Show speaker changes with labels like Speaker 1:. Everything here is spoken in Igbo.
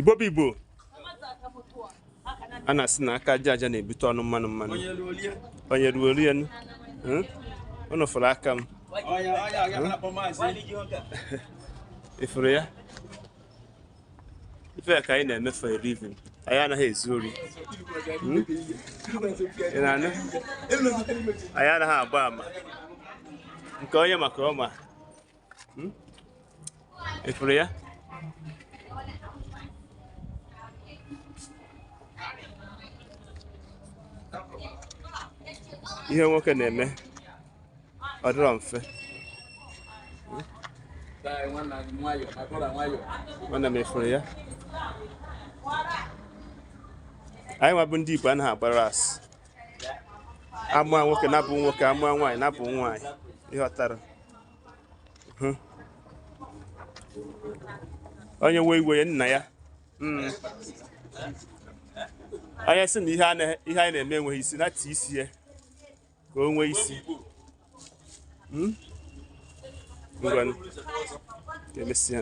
Speaker 1: Igbo a na-asị na aka aja na-ebute ọnụ mmanụ onye ruo rie nụ unu fụrụ aka m ifuru ya ife ka anyị na-eme for a living anyị anaghị ezu ori anyị anaghị agba ama nke onye maka ọma ifuru ya ihe nwoke na-eme ọ dịrọ mfe nwanne m efere ya anyị nwa bụ ndị Igbo anaghị agbara asị amụa nwoke na-abụ nwoke amụa nwaanyị na-abụ nwaanyị ihe ọtara onye nwe iwe ya nna ya onye sị na ihe anyị na-eme enweghị isi na tie isi ya ka o nwee isi ngwanụ emesịa